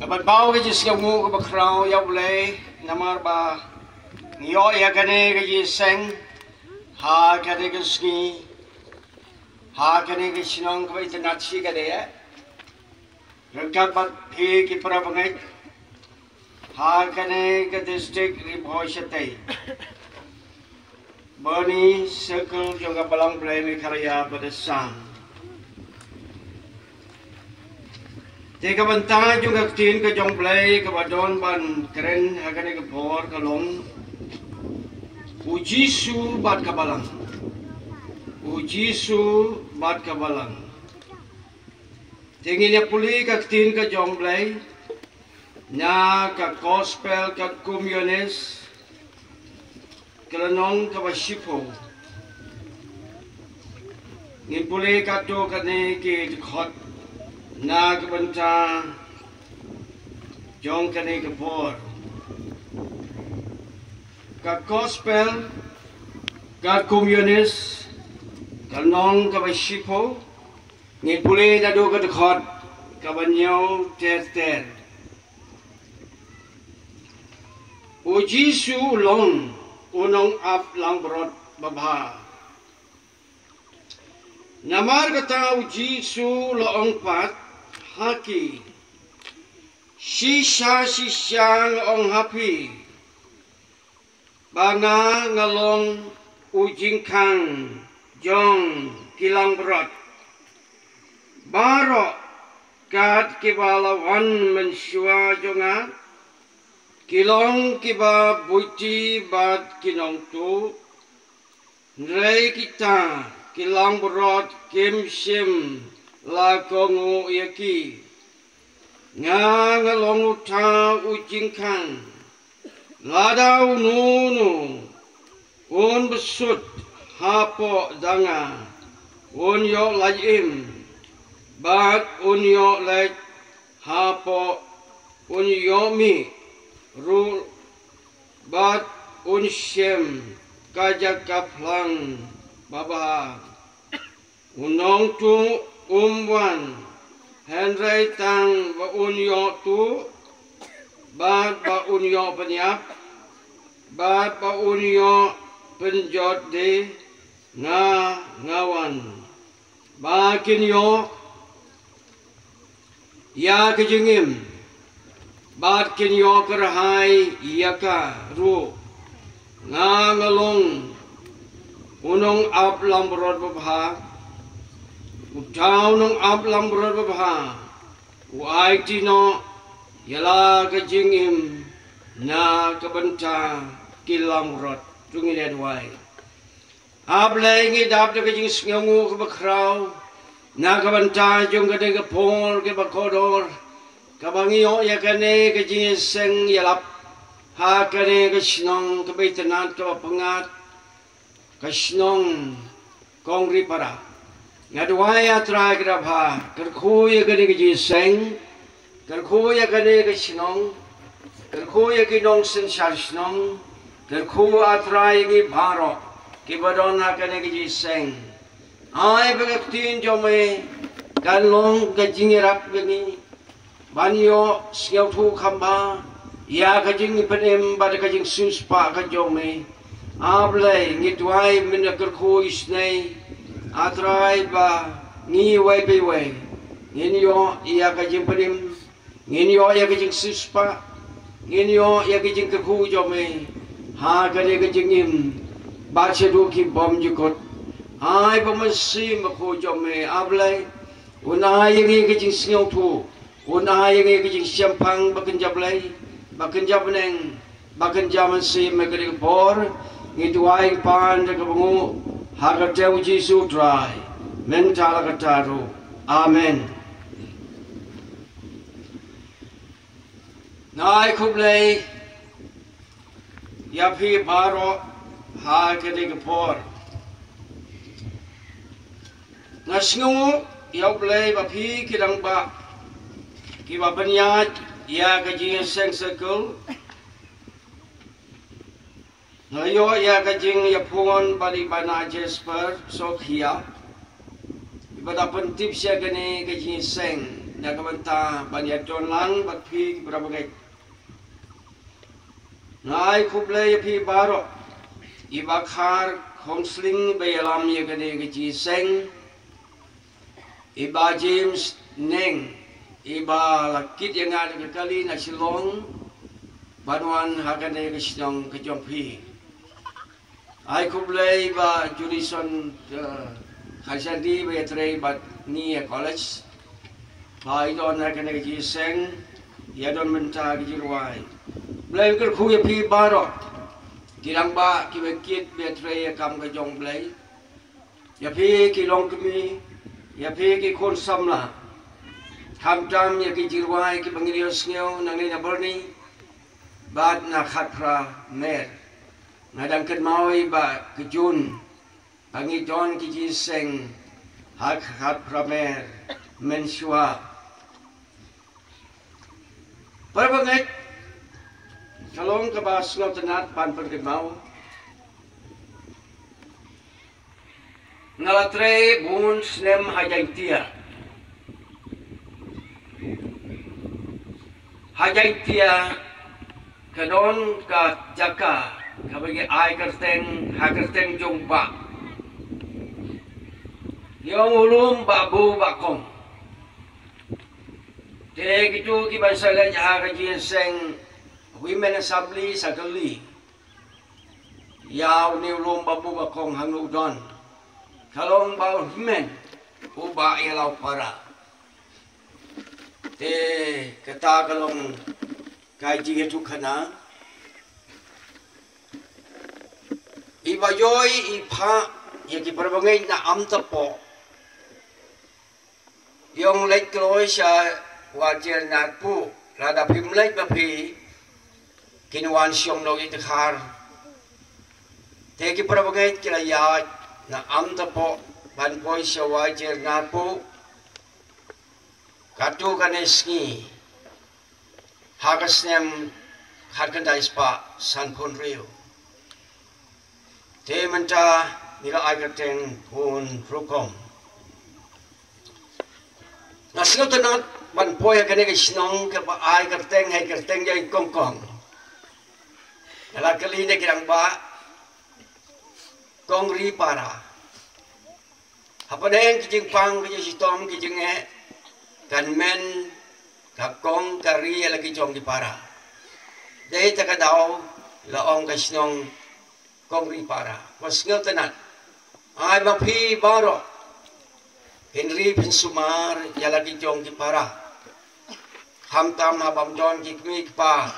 Kabat bau ke jis kamu ke bakrau ya boleh namar ba nyo ya kane ke jis seng ha kane ke ski ha kane ke sinong ke itu natsi ke dia rengkat bat pi ki para bangai ha kane ke district riboshate bani circle juga balang play me karya pada sang. Jika bentang juga tin ke jong play ke badon ban keren akan ke por ke long uji su bat kabalang uji su bat kabalang tingginya puli ke tin ke jong play nya ke gospel ke komunis kelenong ke basipo ni puli ke do ke ni ke khot na kebenta jong kane kapor ka gospel ka komunis ka nong ka basipo ni pule na do ka khot ka banyo ter uji su long unong ap lang brot babha namar kata uji su loong pat haki sisa ong happy bana ngalong ujing kang jong kilang berat baro kat kibala wan mensua jonga kilong kiba buiti bat kinong tu nrei kita kilang berat kim sim la kongu yaki nga ngalong uta ujing kang ladau nunu un besut hapo danga un yo lajim bat un yo laj hapo un yo mi ru bat un shem kajak kaplang baba unong tu umwan Henry tang ba unyo tu ba unyo penyap ba unyo penjot de ngawan ba kinyo ya kejengim ba kinyo kerhai yaka ru ngalong unong ap lambrod babha Utau nong ablang berbah, uai tino yala kejingim na kebenta kilang rot tungi deadwai. Ablay ngi dap de kejing sngongu kebakrau na kebenta jung kede kepol kebakodor kabangiyo ya kene kejing seng yalap ha kene kesnong kebeitenat kebapengat kesnong kongri para. Ngadwaya try grabha kerkhuya kene ke seng kerkhuya kene ke sinong kerkhuya ki nong sen sharnong kerkhu atrai ki bharo ki badona kene ke seng ai begtin jome kanlong ke jingirap beni banyo siau thu khamba ya ke jing penem bad ke jing suspa ke jome ablai ngitwai min kerkhu isnei atrai ba ngi wai be wai ngin yo ya ka jing pedim ngin yo ya ka jing suspa ngin yo ya ka jing ku jo me ha ka de ka jing im ba che du ki bom jikot ai ba masi ma ku jo me ablai una ya ngi ka jing sngau thu una ya ngi ka jing siampang ba kan jablai ba kan jabneng ba kan jaman si me ka de bor ngi tuai pan de ka bungu Hakateu Jisu dry, mentala kataru, amen. Nai kublay, yapi baro, ha kedigapor. Nasingu, yablay bapi kidang ba, kibabanyat, ya kajing seng circle. Ngayo ya kajing yapon bali bana Jasper Sokhia. Ibada pentip siya gani kajing seng nakabanta banyadon lang batpi berabagay nai kublay pi baro ibakar counseling bayalam ya kade gaji seng iba James Neng iba lakit yang ada kali na silong banuan hakane kesidong kejompi ai kublay iba Judison khasadi bayatre bat ni college Hai don hakane gaji seng ya don menta gaji ruai blay ker khu ya pi baro kirang ba kibekit betre kam ka jong blay ya pi kilong kemi ya pi ki kon samla kam tam ya ki jirwai ki bangilios ngeu nang ni na berni bat na khatra mer ngadang ket mawi ba kejun bangi jon ki ji seng hak khatra mer mensua Perbangai Kalong kabas ng tenat pan pergimau Ngalatre bun snem hajaitia Hajaitia Kadon ka jaka Kabagi ay kerteng hakerteng jongba Yung ulum babu bakong Te gitu ki bansalan ya kaji seng Women Assembly sakali Yaw ni ulum babu bakong hangudon Kalong bau himen Uba ilaw para Te kata kalong Kaji itu kana Iba yoy ipa Yaki perbangay na amtapo Yung late kloy siya Wajar natpu Rada pimlay papi Kinuan siyong no itikar Teki perabagay kilayat Na amta po Banpoy siya wajar natpu Katu kaneski Hagas niyam Harkandais pa Sanpun Rio Te menta Nila agateng pun rukom Nasigaw tanat Banpoy kani kisnong Kapa ay kerteng Hay kerteng jay kongkong Nalakali na kirang ba Kongri para Hapadeng kijing pang Kijing sitom kijing Kanmen Kakong kari lagi jong di para Dahil takadaw Laong kasnong Kongri para Mas ngel tenat Ay mapi baro Henry Pinsumar Yalagi jong di para Hamtam habam don kikmik pa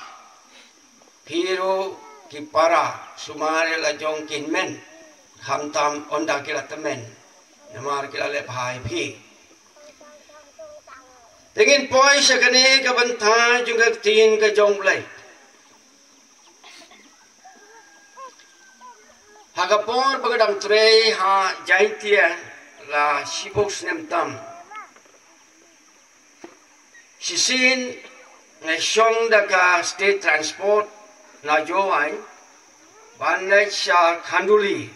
Piro kipara Sumare la jong kinmen Hamtam onda kila temen Namar kila lephai pi Tingin poy sa kani kabanta Juga tin ka jong blay Hagapor bagadang tre ha jaitia La sibos nemtam Sisin Ngesong daga state transport na joai Bandai siya kanduli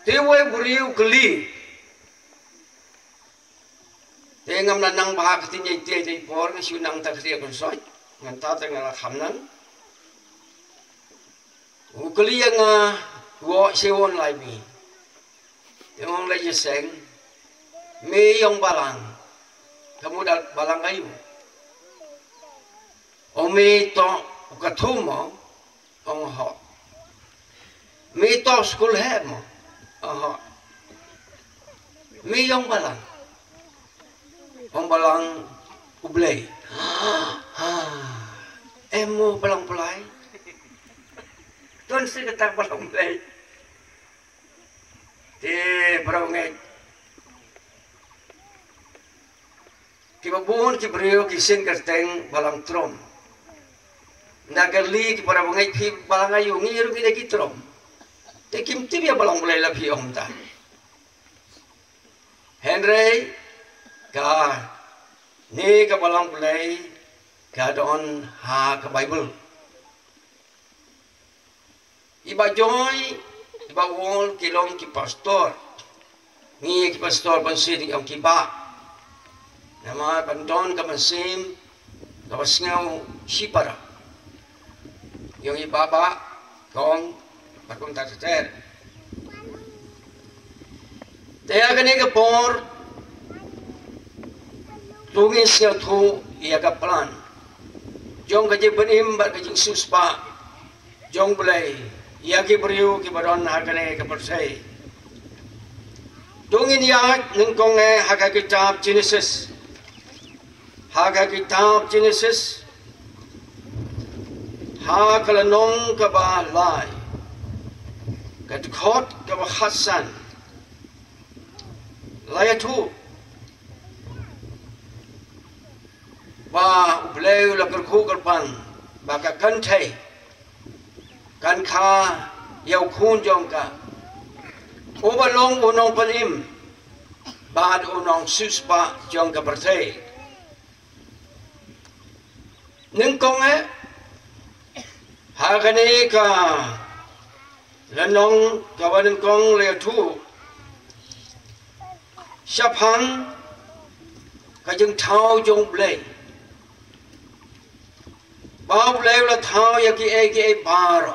Tewe buriu keli Tengam na nang bahag tinyay tinyay por Ngasyo nang takriya konsoy Nganta tengala kamnan Ukeli yang Wo sewon lai mi Tengong lai jeseng Me yung balang Kamu dal balang kayo O me to Ukatumo Ang ho Me to school head mo Ang ho Me yung balang Ang balang Ublay Emo balang pulay Tuan si ketak balang ublay Di perangay Kibabuhon kibriyo kisin kerteng balang trom. Nagali kipara bangai pi balang ayu ngiru kida kitrom. Te kimti biya balang mulai lapi omta. Henry ka ni ka balang mulai ka don ha ka Bible. Iba joy iba wol kilong ki pastor. ngi ki pastor pansin yang kiba nama bandon ka masim ka pasngau sipara yang ibaba kong bakum ta ter Taya kani ka por tungi siya tu iya ka plan jong ka jibanim ba ka jing suspa jong bulay iya ki beriu ki baron hakane ka persay tungi niya ng kong haka kitab Genesis hakalanong ka ba lay katkot ka ba Hasan laya tu ba ubleu la kerku kerpan baka kantai kan kha yau khun jong ka ubalong unong palim bad unong suspa jong ka perthei ning kong hagani ka lanong kawan kong laya tu Shapan kajeng thao jong blay ba blay la thao ya ki baro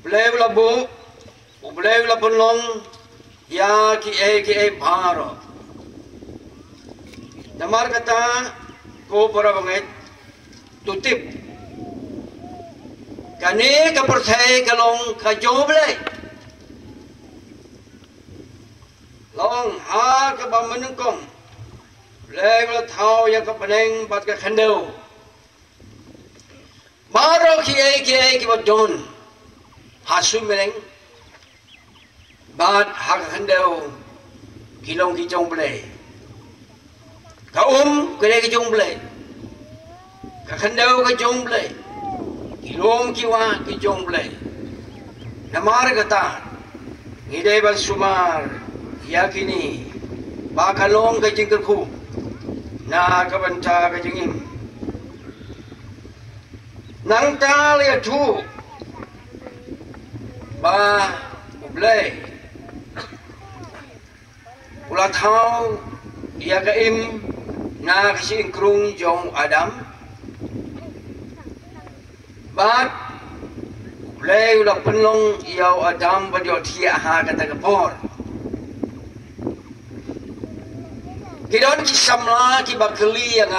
blay la bu blay la ponlong ya ki baro namar kata ko para banget tutip kani ka perthai kalong ka jo blay long ha ka ba manungkong le la thao ya ka paneng bat ka khandeu maro ki ba don ha su meneng bat ha ka khandeu ki long ki jong ble ka ke ki jong ble ka khandeu ka jong ble ki long ki wa ki jong ble namar kata ngide ban sumar yakini bakalong ka jingkerku na kabanta ka jingim nang tal ya tu ba ublay ula thau ya ka im na kasing krung jong Adam bat ublay ula penlong yau Adam ba dio thia ha kata kapor Kidon ki samla ki bakali yang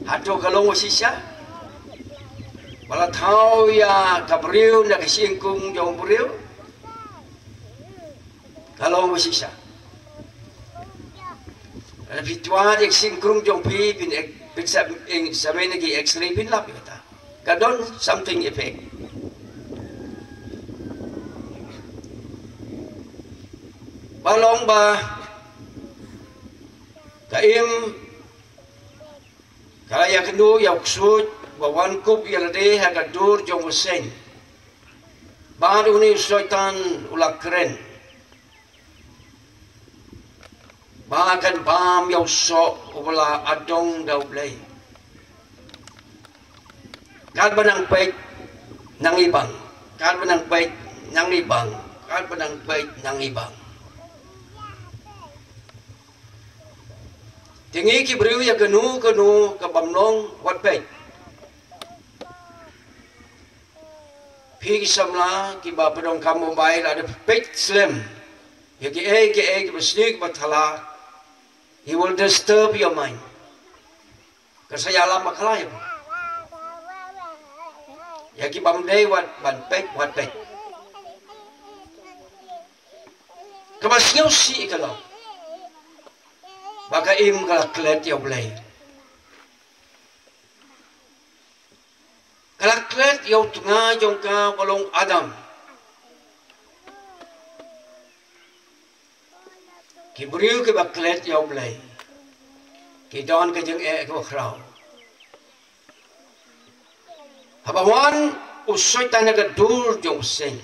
hatu kalong wasisya wala thau ya kabriu na kasingkung jong briu kalong wasisya ala pitwa di singkung jong pi bin sabi nagi x-ray bin lap kata kadon something effect balong ba kaim kaya kendu ya ksut bawan kup ya lade hagadur jong wesen baru ni syaitan ulak keren bahkan bam ya sok ubala adong dau blay kan benang pait nang ibang kan benang pait nang ibang kan benang pait nang ibang Tingi ki beriu ya kenu ke bamnong wat pek. Pi samla ki ba pedong kamu baik ada pek slim. Ya ki besnik bathala. He will disturb your mind. Kasayala makalaya. Ya ki bamdei wat pek. Kabasnyaw si ikalau. Baka im kalaklet ya blay. Kalaklet ya tunga jong ka balong Adam. Kibriu ke baklet ya blay. Kidon ke jeng ko kraw. Habawan usoy tanaga dur jong sen.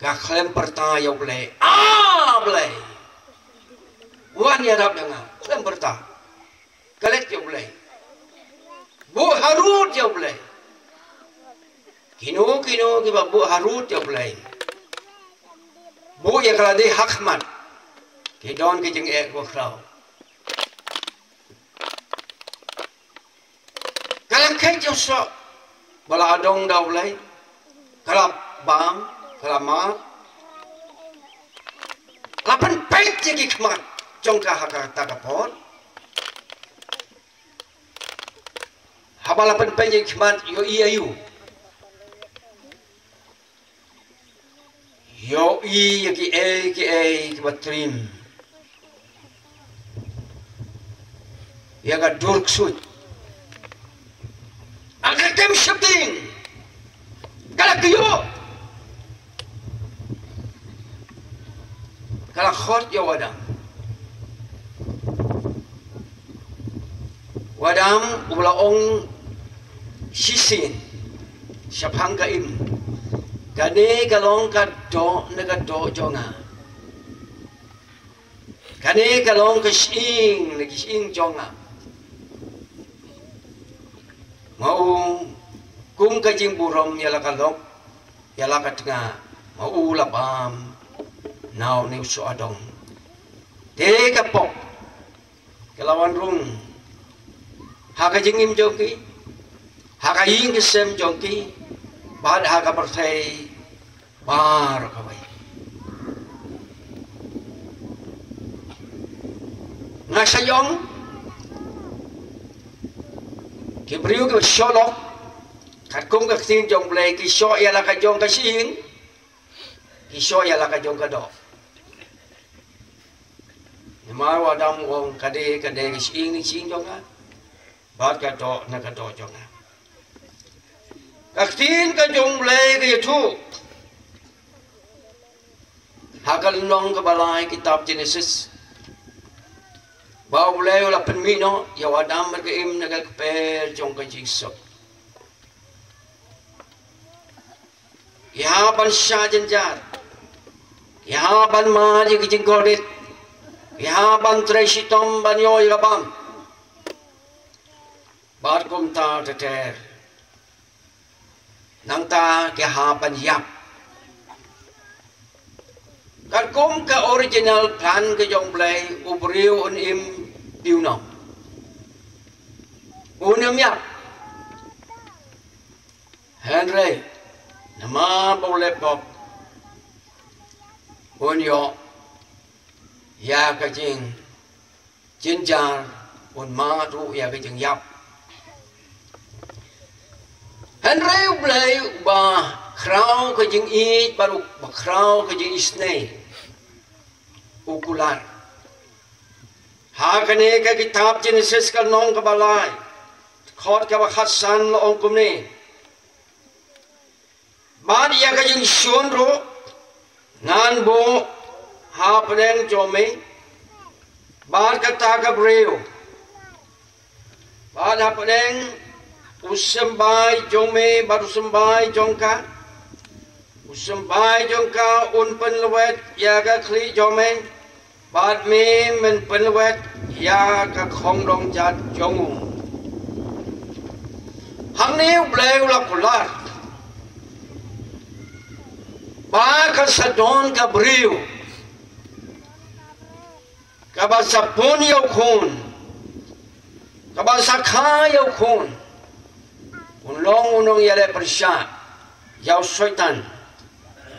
Kaklem perta ya blay. Blay. Wan ya rap dengan klem berta kalet ya boleh bu harut ya boleh Kino kiba bu harut ya play. Bu ya kalau di hakmat. Kidon kijeng ek wakrau. Kalau kai josok bala adong dah play. Kalau bam, kalau mat. Lapan pait jadi kemat. Jongkah hak takapot. Habalapan pait jadi kemat yo iyu. Yo i ki batrim. Ya ga durksut. Agak tem shooting. Galak yo. Galak khot yo wadam. Wadam ulaong sisin. Syapang kaim. Kane kalong ka do naga-do jonga. Kane kalong ka nag-sing jonga. Mau kung kajing burong yala kalok, yala katnga, mau labam, naw ni uso adong. Te kapok, kalawan rung, hakajing im jongki, hakaying kesem jongki, bad haka pertai bar kawai ngasayong kibriu ke sholok kat kong ka tin jong blai ki sho ya la ka jong ka sin ki sho ya la ka jong ka do nimar wadam wong kade ki sin jong ka bad ka do na ka do jong ka Kaktin ka jong blay ka yutu. Hakal nong ka balay kitab Genesis. Bawa blay wala penmino, yawadam merkaim nagagper jong ka jingsok. Yahaban siya janjar. Yahaban maji ka jingkorit. Yahaban tresitom banyoy rabam. Barkom ta teter. Nang ta kehapan yap. Karkum ka original plan ke jong blay ubriu un im diunom. Unam yap. Henry nama boleh pop. Unyo ya kajing jinjar un matu ya kajing yap. Henry blay ba krau kajing it baru ba krau kajing isnay ukular. Hakane ka kitab Genesis ka nong kabalay. Khot ka bakhasan lo ongkum ni. Bad ya kajing shonro nan bo hapren jome. Bad ka ta ka breo. Bad hapren Usambai jome baru sambai jongka. Usambai jongka un penlewet ya ka kli jome. Bad me men penlewet ya ka khong dong jat jongu. Hang niu bleu la kular. Ba ka sadon ka briu. Ka ba sapun yo khun. Ka ba sakha yo khun. Unong yale persya yau syaitan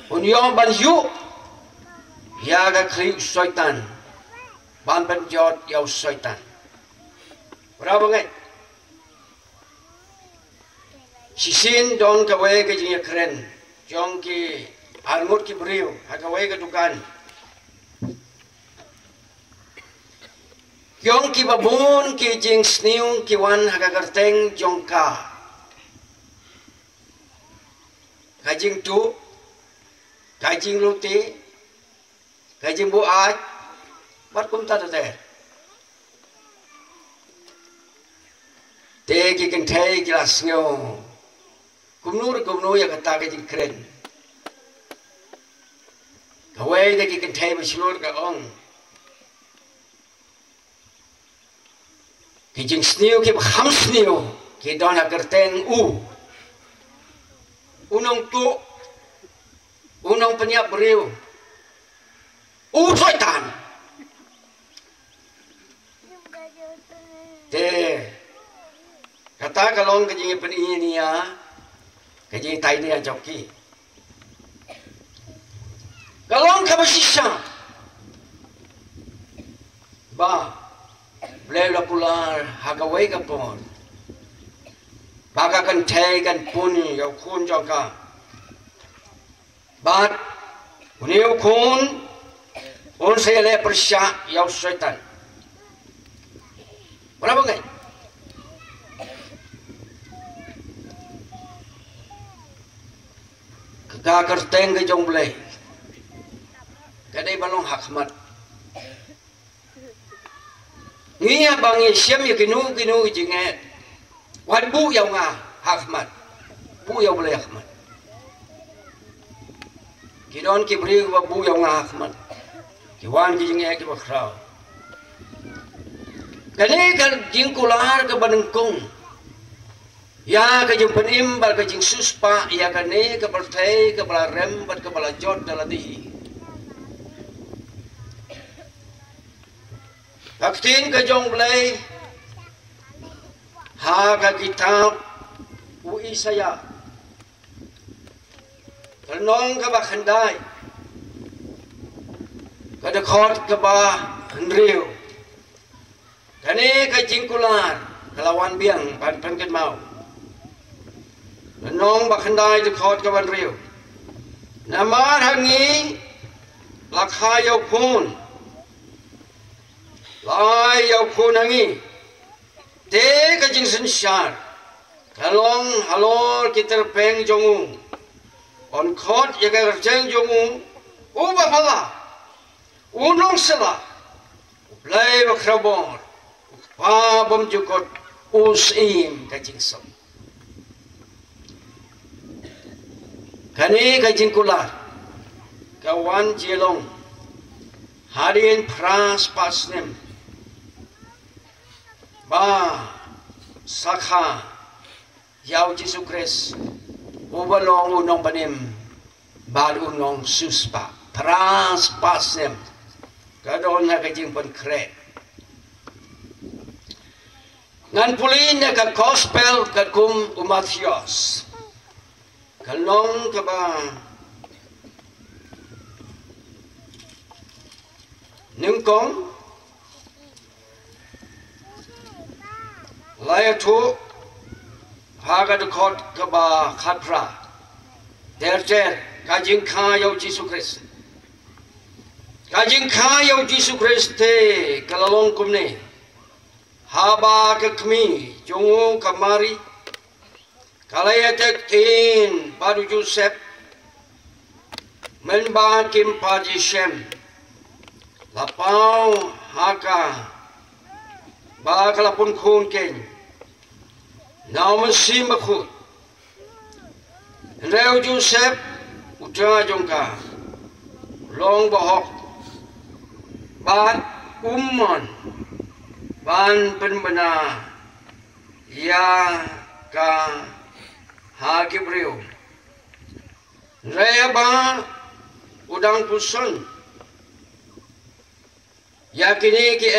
unyong ban yu ya ga kri syaitan ban jot yau syaitan berapa ngai sisin don kawe ke jing keren jong ki almut ki briu ha kawe ke dukan jong ki babun ki jing sniu ki wan ha ka garteng jong ka kajing tu, kajing roti, kajing buat, buat kum tak ada. Tegi kentai jelasnya, kumnur ya kata kajing keren. Kawai tegi kentai berseluruh ke ong. Kajing sniu ke ham sniu, ke dona kerteng u. unong tu, unong penyiap beriu, syaitan. Kata kalau kejing penini ni ya, kejing tai ni joki. Kalau kabasisa, boleh lapular hagawai kapon. Bagakan thai kan puni yau kun jangka. Uniu kun, saya le persya yau syaitan. Berapa ngai? Kagak kerteng ke jong boleh. Kadai balong hakmat. Ngiya bangi siam ya kinu jinget. Wan bu yau nga hakmat. Bu yau boleh hakmat. Kidon kibri bu yau nga hakmat. Kiwan ki jinget ki bakrau. Kani kan jingkular ke banengkung. Ya ke jing penim bal ke jing suspa ya kani ke bertai ke balarem bat ke balajot daladi. Kaktin ke jong belai ha ka kitab ui saya Renong ke bah hendai ke dekot ke bah hendriu kani ke jingkular kelawan biang pan ket mau Renong bah hendai dekot ke ban riu namar hangi lakhayau pun lai yau kunangi te kajing sensyar kalong halor kita peng jongu on khot ya ka jeng jongu uba pala unong sela lai bakrabor pa bom jukot usim kajing som kani kajing kular kawan jelong harian pras pasnem sakha yau Yesus Kristus ubalong unong panim bal unong suspa pras pasem kadon na kajing pon kre ngan pulin na ka gospel ka kum Matthews kalong ka ba ningkong Laya tu haga dekot keba khatra derjer kajing kayau Yesus Kristus kajing kayau Yesus Kristus te kalalong kumne haba ke kami jongu kamari kalaya tekin baru Joseph menba kim paji shem lapau haka ba kalapun kun ken Now masih makut. Reu Joseph uja jongka long bohok ban ban penbena ya ka hakibriu reu ba udang puson yakini ki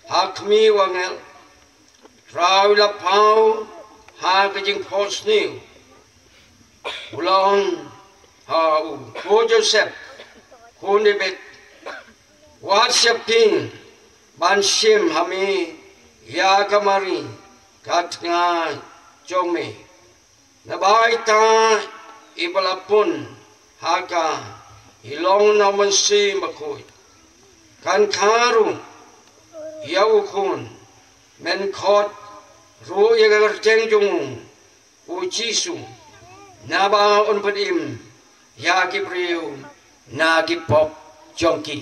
hakmi wangel Raula pau ha kajing post new ulang ko Joseph ko nebet WhatsApp ping ban sim hami ya kamari katnga jome nabaita ibalapun haka ilong naman si makoy kan karu yaukun men khot ru yagar jeng jung ujisu naba on padim ya kibriu na kipop jongki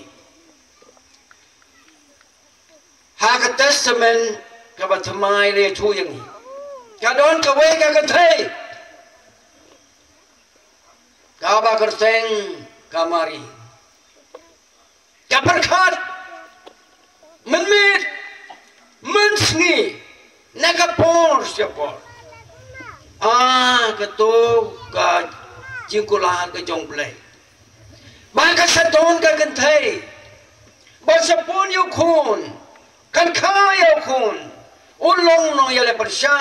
hak testament ka batmai le thu yang ka don ka we ka thai ka ba kerteng kamari ka perkhat menmit mensni nakapor siapor ke tu ke jingkulah ke jong play maka seton ke kentai bersepun yukun kan kaya yukun ulong no yale persya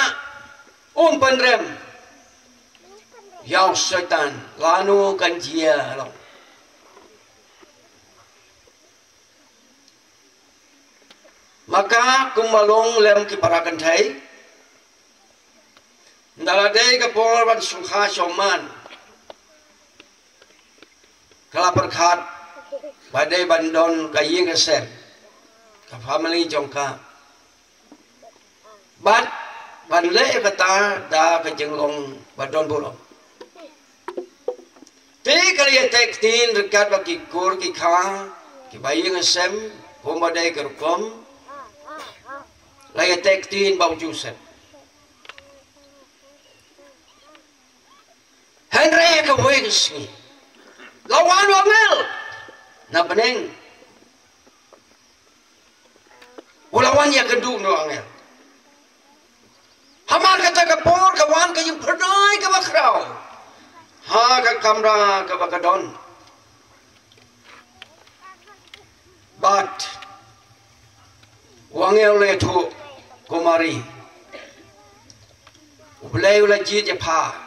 penrem yaw setan lanu kan jia long maka kumalong lem ki para kentai ndaladai ke polban sungha soman kala perkhat badai bandon kaying kesem ka family jongka bat ban le kata da ke jenglong badon bolong ti kali tek tin rekat bagi kur ki kha ki baying kesem hom badai ke rukom lagi tek tin bau jusep Henry ke wings ni lawan wangel na peneng ulawan ya gedung no angel hamar kata ke por kawan ke yang pernah ke bakrau ha ke kamera ke bakadon but wangel le tu komari ulai ulai jit je pa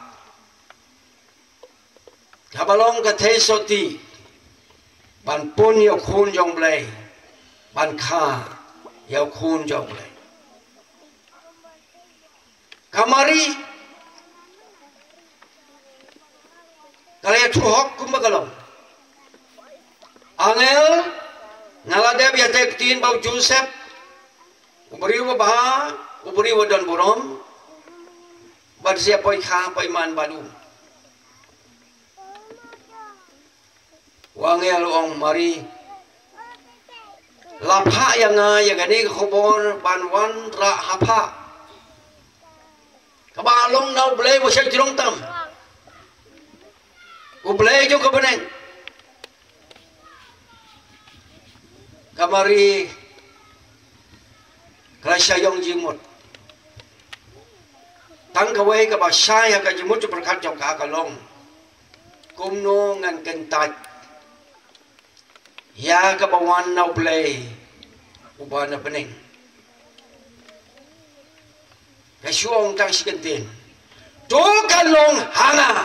kabalong ke thei soti ban pun yo khun jong blai ban kha yo khun jong blai kamari kali tu hok kum bagalong angel ngalade ya tek tin bau Joseph ubri wa bah ubri wa don borom bad sia poi kha poi man badu wangel ong mari lapha yang ini khobor banwan ra hapha kabalong nau blai bo sai jirong tam u blai jo ka beneng kamari krasya yong jimut tang kawai ka ba sai ka jimut perkat jong ka kalong kumno ngan kentat ya kabawan na play ubana pening kasyong tang sikentin to kalong hanga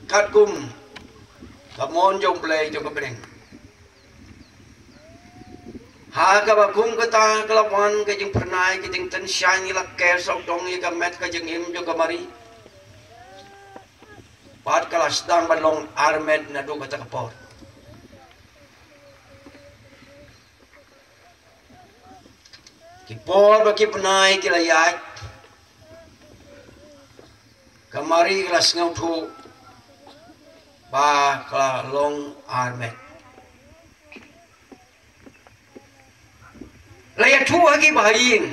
katkum kamon jong play jong pening ha kabakum kata kelawan ke jing pernai ke jing ten shine la ke sok dong ye ka met ka jing im jong kamari pat kelas dang balong armed na do kata kapor Kipol bagi penai kilayat kamari kelas ngautu ba kelalong armet layat tu lagi bayin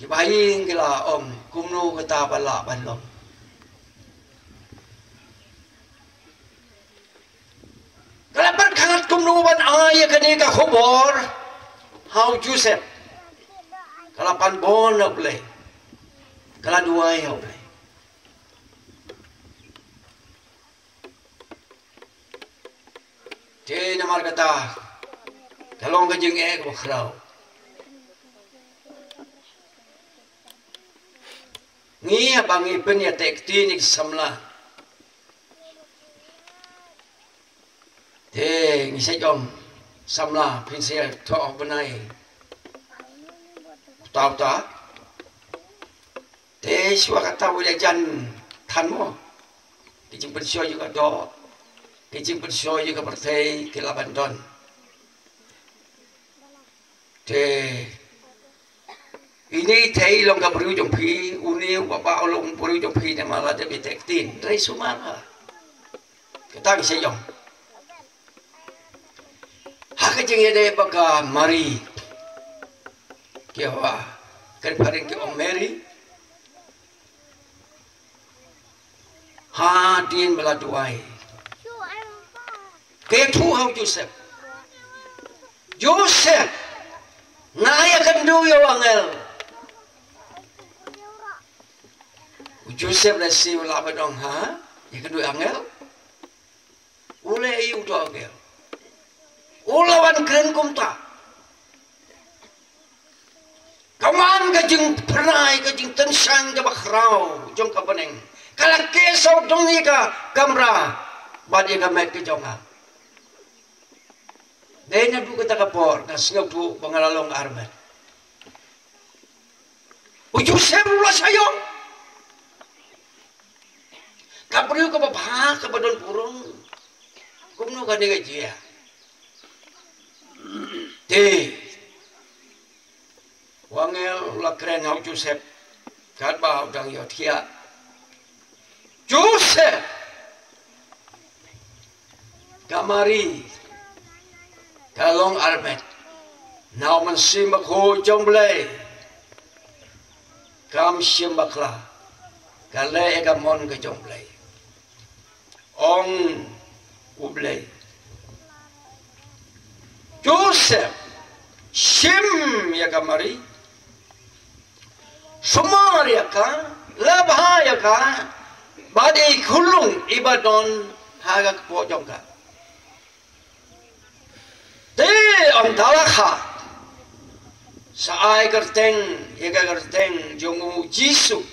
kibayin kila om kumnu kata balak balong kalapan kangat kumnuban ayah kani ka khobor how Joseph kalapan bon na play kala duai ho play te namar kata kalong ka jing ek bakrau ngi abang ipen ya tek tinik samla thế nghĩ sẽ chồng xăm là pin xe thọ bên này tao ta thế xua cái tao bây giờ chân thành mò cái chim bên xoay juga đó cái chim bên xoay juga berthei cái là ban don thế ini thấy lòng gặp bưu trong phi uni bapak lòng bưu trong phi này mà là để bị tẹt tin đây số mà cái ta sẽ chồng hak jeng ede baka mari kiawa kan paring ki om Mary ha din bala duai ke thu hau Joseph na ya kan du yo angel Joseph dah si ulama dong ha, yang kedua angel, ulai itu angel, ulawan keren kumta, kawan kajeng pernah kajeng tensang jabak rau, jong kapaneng, kalau kesau dong ni ka kamera, badi ka mek kejonga, dena du kata kapor, nasngau tu pengalalong armet, Joseph ulah sayang. Kapriu ka babha ka badon purong kumno ka ni gajia te wangel la kren hau Joseph kat ba dang yo thia Joseph kamari kalong armet now man simbak ho jomble kam simbakla kale ka mon ka jomble Ong ublay Joseph Shim ya kamari Sumar ya ka Labha ya ka Badi kulung ibadon Hagak pojong ka Te ang talakha Sa ay kerteng Yaga kerteng Jongu Jisu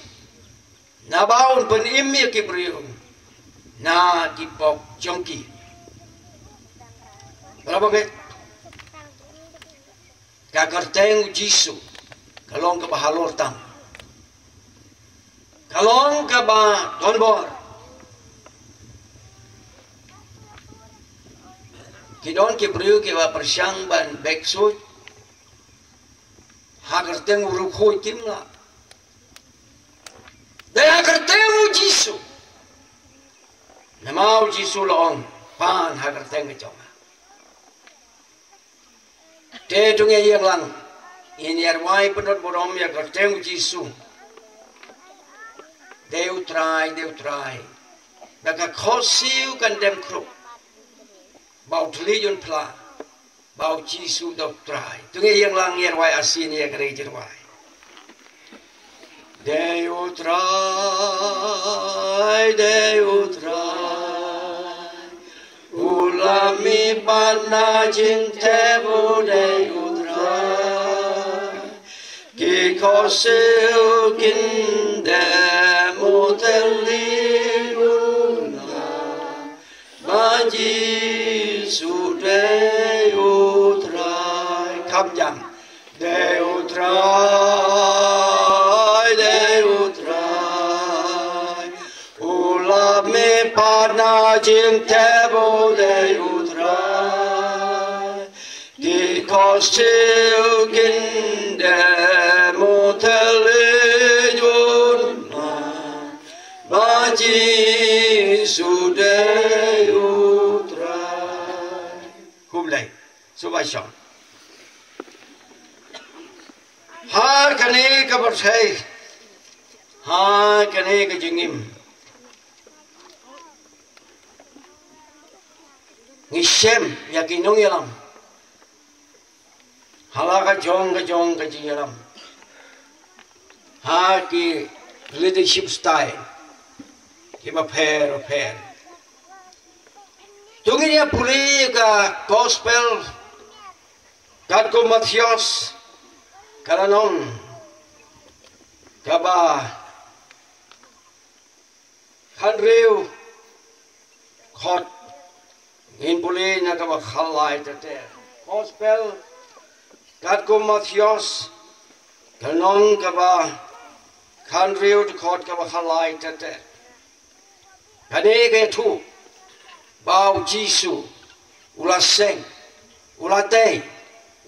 Nabaon penimi kibriyo na dipok jongki berapa bet kakarteng Jisu kalong ka bahalor tam kalong ka ba donbor kidon ki briu ki ba persyang ban beksut hakarteng urukhoy timla daya karteng Jisu Namau Jisu loong pan hagar teng kejonga. Te tunge yang lang ini arwai penot borom ya kerteng Jisu. Deu try. Baka khosiu kan dem kruk. Bau tlijon pla. Bau Jisu dok try. Tunge yang lang ya arwai asin ya gereja arwai. Deu try. Ulami panna jinte bude udra ki koseu kinde muteli guna maji sude udra kamjam de udra ulami panna jinte Kostil ginde motelejon baji sude utrai humlai subashon har kane ka berthai har kane ka jingim ngisem yakinong yalam Halaka jong ka jingaram. Ha ki leadership style. Kiba pair. Tunginya puli ka gospel. Katko Matthias. Kalanon. Kaba. Handreu. Khot. In puli na kaba khalai tate. Gospel. Katko Matthias, Kanon kaba, Kandriu to court kaba halai tate. Kanege tu, Bau Jisu, Ula Seng, Ula Tei,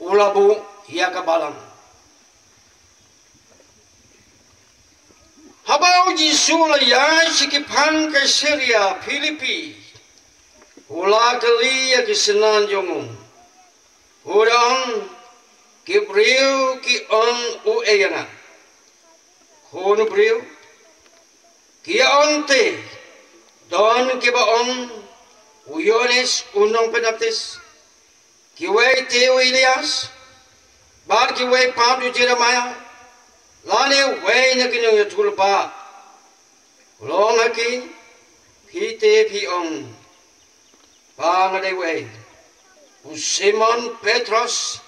Ula Bu, Yakabalang. Habau Jisu la Yashikipan ke Syria, Filipi, Ula Kali Yakisanan Jomu, Udang, Kibriu ki on ueyana, Honu briu, ki onte, don kiba on, uyones unong penaptis, ki wei teo Elias, bar ki wei Pablo Jeremiah, lane wei na kinyong yatulpa, long haki pite piong pangadewe Simon Petrus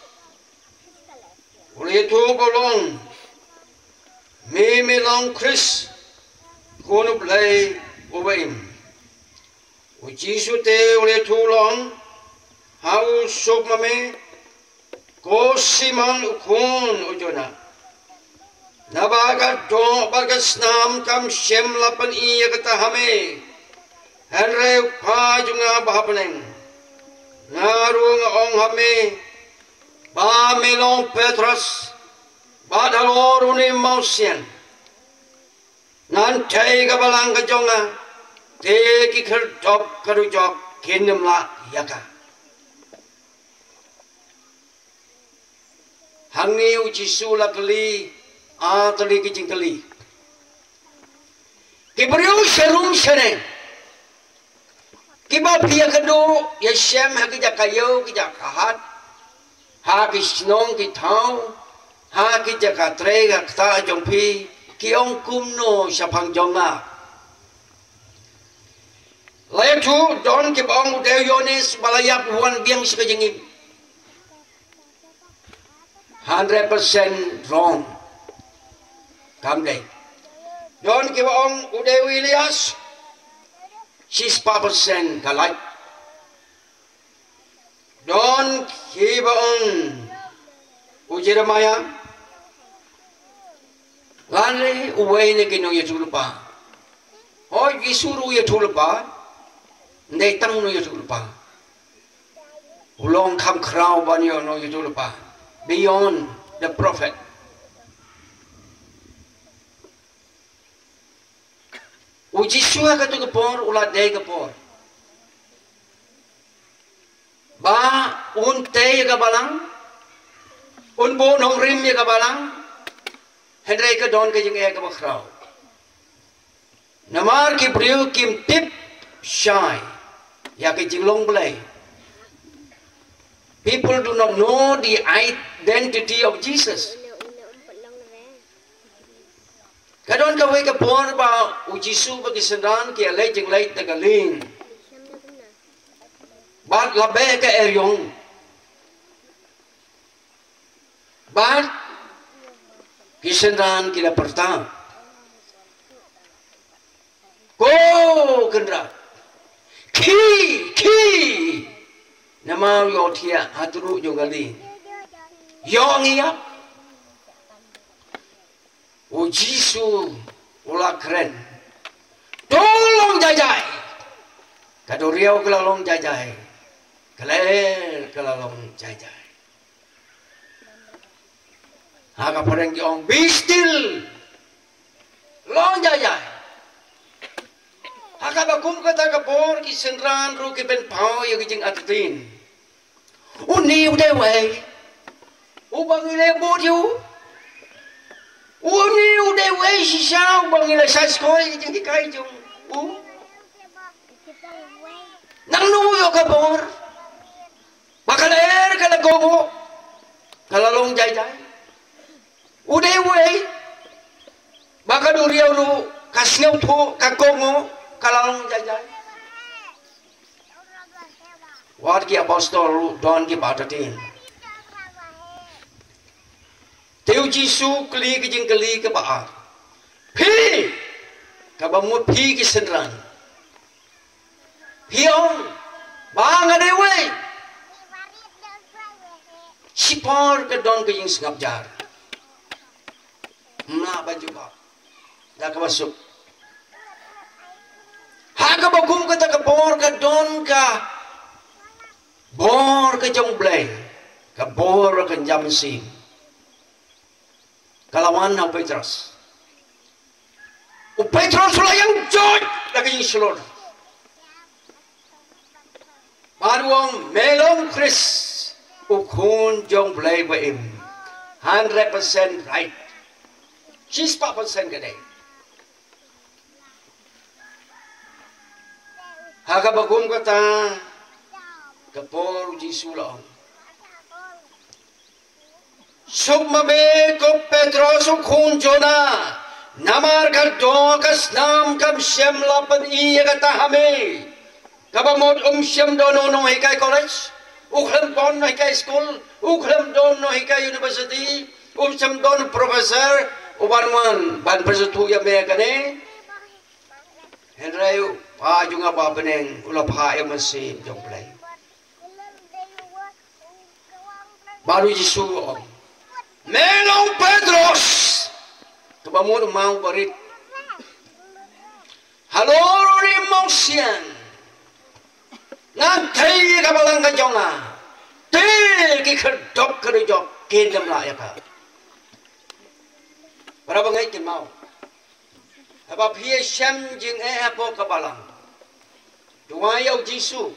uli tu bolong Mimilong Chris kono play ubaim Ujisu te uli tu long hau sop mame ko Simon ukun ujona nabaga do bagas nam kam shem lapan iya kata hame henre pa junga bahapeneng ngarung ong hame ba melong Petrus ba dalor uni mausian nan thai ka balang ka jonga te ki khar top karu jok kenem la yaka hangi uji sula kali atali ki jingkali kibriu serum sene kiba pia kado ya shem haki jakayo ki jakahat haki snong ki thau haki jakatre ga kta jongpi ki ong kumno sapang jonga laitu don ki bong de yones balayap wan biang sikajingim 100% wrong kam day don ki bong ude Williams 6% kalai don ki bong Jeremiah lani uway ni kino yatulpa hoy gisuru yatulpa ndai tang no yatulpa ulong kam kraw banyo no yatulpa beyond the prophet uji suha katu kapor ulat day kapor ba unte ka balang unbo nong rim ya ka balang Henry ka don ka jing ka bakraw namar ki priu kim tip shy ya ka jing long play people do not know the identity of Jesus kadon ka we ka por ba u Jisu ba kisandan ki alay jing lay tagaling bat labe ka eryong bat kisandan kila pertang ko kendra ki nama yo thia haturu jogali yong ya o Jisu ula keren tolong jajai kadoriau kelalong jajai keler kelalong jajai Haka parang yung be still long jajai haka bakum kata kapor ki senran ru ki ben pao yo ki jing atin uni ude way ubangile bodyu uni ude way si sao bangile sas ko ki jing kai jung nang nu yo kapor bakaler kala gogo kala long jajai udah way baka duriau lu kasnyau tu kakongo kalalong jajai wargi apostol lu don ki batatin teu Jisu keli ki jing keli ke baat pi ka bangu pi ki senran piong bang ade way sipor ke don ke jing sengap jar na baju ba dah ke masuk haga bagum kata ke bor ke don ka bor ke jong blay ke bor ke jam sim kalawan na Petrus Petrus lah yang jod lagi yang selor baruang melong Chris ukun jong blay ba im 100% right 6% ka day. Haka bagum kata kapor Jisu lang. Sugmabe ko Petro sukhun Jona Namar kardo kas nam kam syam lapan iya kata hame. Kabamot syam dono no hikai college. Uklam don no hikai school. Uklam don no hikai university. Syam don professor. Ubanwan ban persatu ya me kane. Henrayu pa junga ba peneng ulap ha yang mesin jong play. Baru Yesus om. Melong Pedros. Kabamot mau barit. Halo rimong siang. Ngantai kabalang kajonga. Til ki kerdok kerjok kendam lah ya ka. Berapa ngai kin mau. Apa pia syam jing apa kabalang. Dua yau Yesus.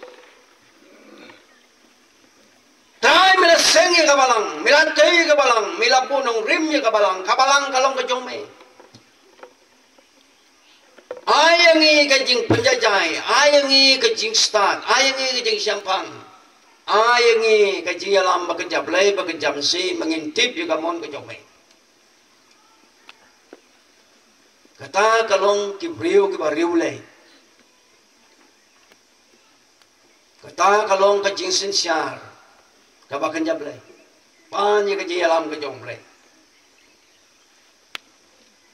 Try mila sengi kabalang, mila tei kabalang, mila punong rimnya kabalang, kabalang kalong kejome. Ayangi kajing penjajai, ayangi kajing start, ayangi kajing syampang, ayangi kajing yalam bakejap lay, bakejap si, mengintip juga mon kejome. Kata kalong kibriu kibariu lay. Kata kalong kajing sensyar. Kabakan jablay, panya kerja yalam kejong play.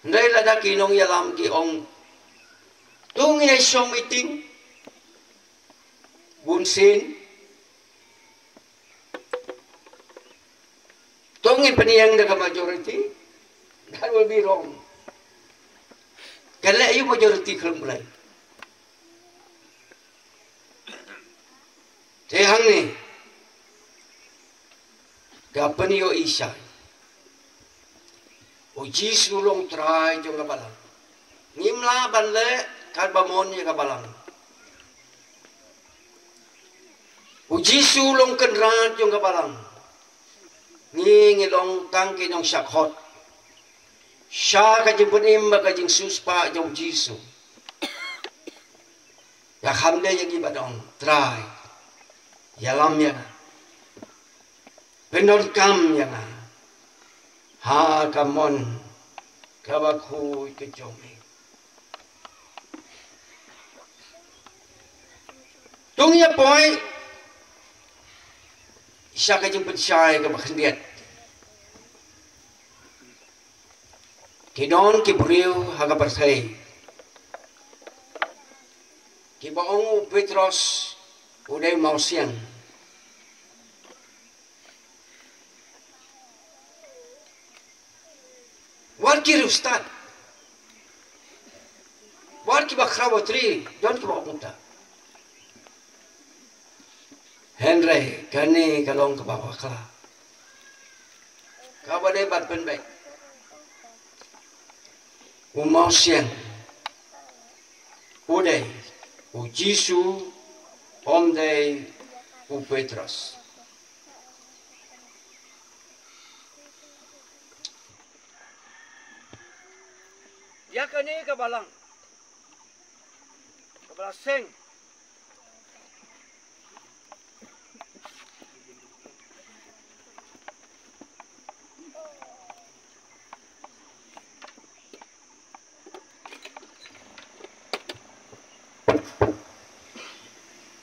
Ndai lada kinong yalam ki ong, tung ye song meeting, bunsin, tungin peniyang daga majority, that will be wrong. Kala yung majority kelum play. Tehang ni. Kapan yo Isa? O Yesus long try jong kabalang. Ngimla banle kad bamon ye kabalang. O Yesus long kenrat jong kabalang. Ngilong tangki jong syakhot. Sya kajing punim kajing suspa jong Yesus. Ya hamde ye gibadong try. Yalam ya. Penor kam yang ha kamon kabaku kejome. Tungnya boy Isa kajing pensay kabakendiat. Kinon kibriu haga persay. Kibaong Petros uday mausian. Warki rustat, warki bakrawatri, don ki bakunta. Henry, kani kalong kebawa kala. Kabade bat penbek. Umau siang, uday, ujisu, omday, Petros. Ya kani kabalang, kabalang seng.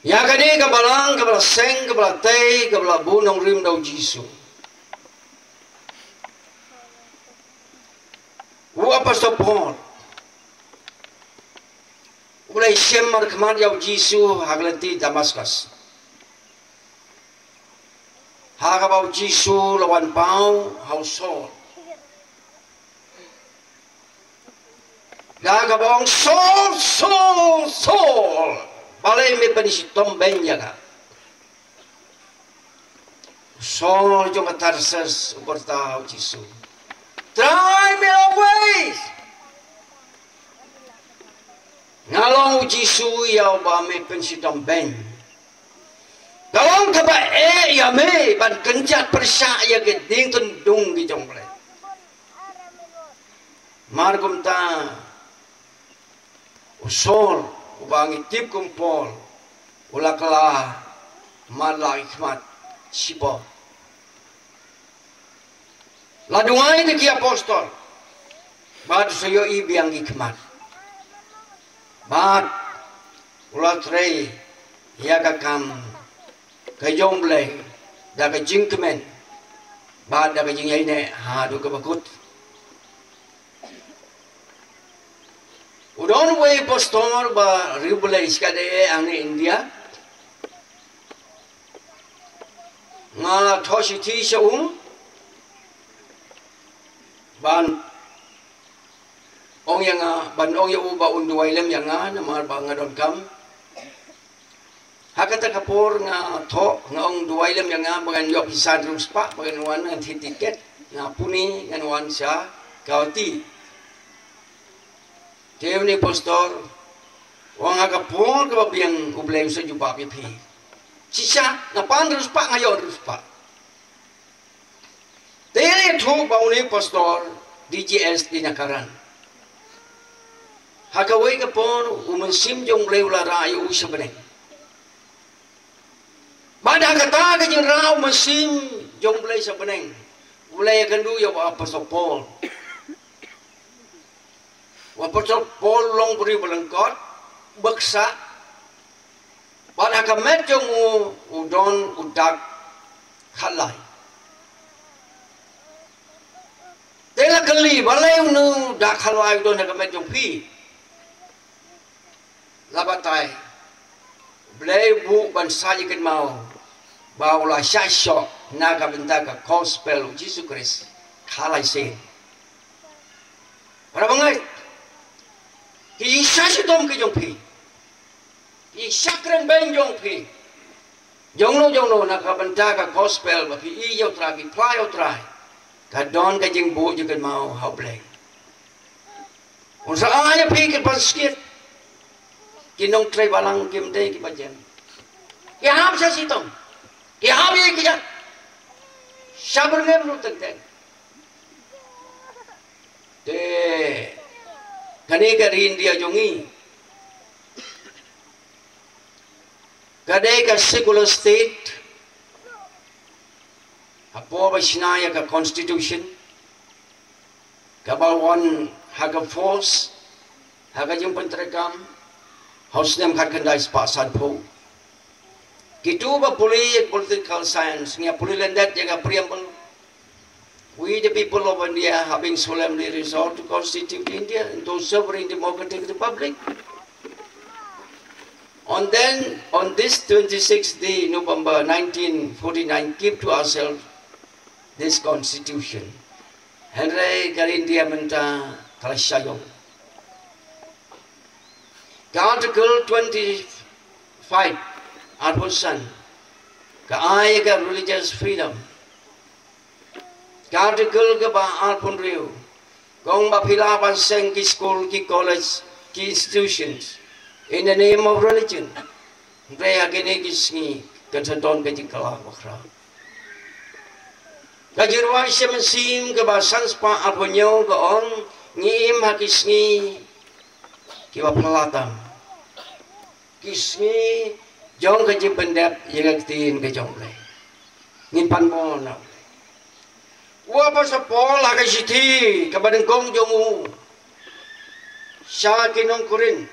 Ya kani kabalang, kabalang seng, kabalang tei, kabalang bunong rim daw Yesus. Apostol Paul ulai semar kemar yau Yesus haglanti Damaskus hagabau Yesus lawan pau hau Saul hagabau Saul balai me panisi tomben jaga Saul jom Tarsus bertahu Yesus. Try me away. Ngalong Yesus yau ba me pensitam ben. Galong kaba ya me ban kenjat persaya ke ding tundung di jonggle. Margum ta usol ubangi tip kumpol ulakla madla hikmat sipo. Ladungai ni ki apostol. Bad sayo ibiang ikmat. Bad ulat rei ya kakam kajomble da kajingkemen. Bad da kajing ne hadu kabakut. Udon way postor ba ribule iskade ane India. Nga thoshi ti sa ban ong yang ban ong yang uba unduay lem yang na mga ba nga don kam hakata kapor nga tho nga ong duay lem yang bagan yok hisan rumspa bagan wan nga tiket nga puni nga wan sa kauti tevni postor wang kapor ka biang ublem sa juba pipi sisa na pandrus pa ngayon ruspa Tere tu bauni pastor DGS di nakaran. Hakawai kapon umansim jong leula rayu sebeneng. Bada kata kajing rau umansim jong lei sebeneng. Ulai kandu ya wa pastor Paul. Wa pastor Paul long beri belengkot beksa. Bada kamet jong udon udak halai. Tela kali balai nu dak halai don nak met jong pi labatai blai bu ban saji ken mau baula syasyo naga bentaka gospel Jesus Christ halai sen para bangai ki syasyo dom ke jong pi ki syakren ben jong pi jong no naga bentaka gospel ba pi iyo tra ki play try kadon kajing bu juga mau hablay. Unsa aya pikir paskit. Kinong tray balang kimde ki bajen. Ya ham sa sitong. Ya ham ye kiya. Sabar ngem lu teng. Te kani ka India jongi. Kadai ka secular state Apo ba sinaya ka constitution kabawan haga force haga jeng pentrekam haus nem kat kendai pasan po kitu ba political science ngia puli lendat jaga preamble we the people of India having solemnly resolved to constitute India into sovereign democratic republic on this 26th day November 1949 keep to ourselves this constitution. Henry Garindia menta kalasayong. Article 25 Arbosan kaaya ka religious freedom. Article ka ba Arpon Rio kung mapilaban seng ki school ki college ki institutions in the name of religion. Rea gini kisngi katadon kajikala wakra. Kajirwa siya mensim kebasan spa aponyo kaon ngim hakisngi kiwa pelatam kisngi jong kaji pendap yagaktin ke jongle ngin panmona wa pa pola ka siti kabadengkong jongu sya kinong kurin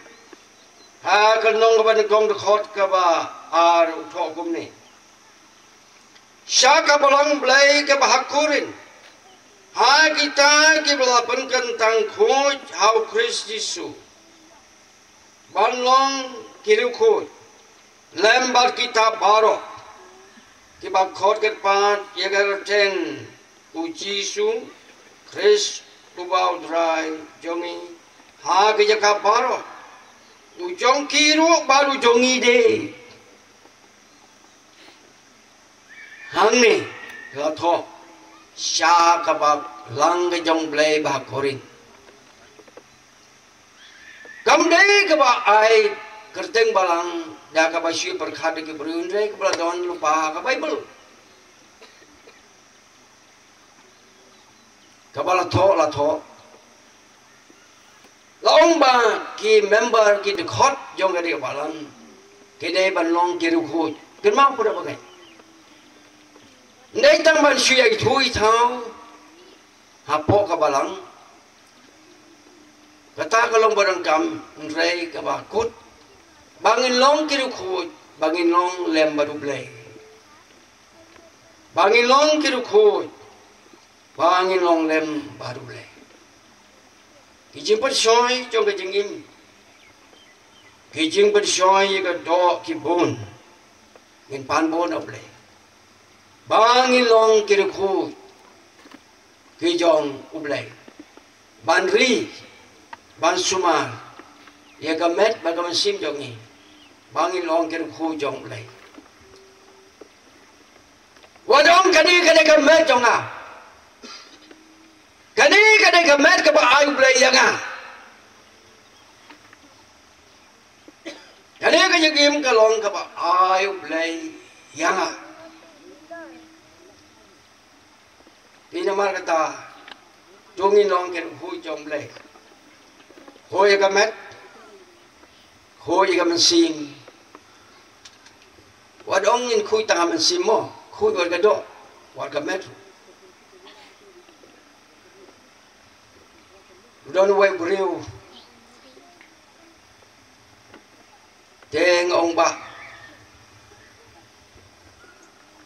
ha kanong kabadengkong dekot ka ba ar uthokum ni Syaka balang belai ke bahakurin. Ha kita ke belapan kentang kuj hau Kris Jisu. Balong kiru kuj. Lembar kita barok. Ke bakot ke pat yagar ten ujisu Kris ubau drai jongi. Ha ke jaka barok. Ujong kiru baru jongi deh. Hangni gato sya kabab lang jong blay bahakorin kamdei kaba ai kerteng balang da kaba syu perkhade ke berundre kaba don lupa ka Bible kaba la tho long ba ki member ki dekhot jong gadi balang ke dei ban long ki rukhut ken mau pura bagai Ndai tang ban syu ai thui thau hapo ka balang kata kalong barang kam rei kabakut bangin long kiru khoj bangin long lem baru blai bangin long kiru khoj bangin long lem baru blai kijing per shoy trong cái jing im kijing per shoy cái do ki bon ngin pan bon op blai bangin long kiru khoj kijong ublai ban ri ban sumar ya gamet bagaman sim jongi bangin long kiru khoj jong blai wadong kani gamet jong na kani gamet ka ba ayu blai yang a kani ka yagim ka long ka ba ayu blai yang a di namar kata jongin long kiru khoj jong blai khoj gamet khoj gaman sim wadong in khoj tangaman sim mo khoj warga do warga metro don way beriu teng ong ba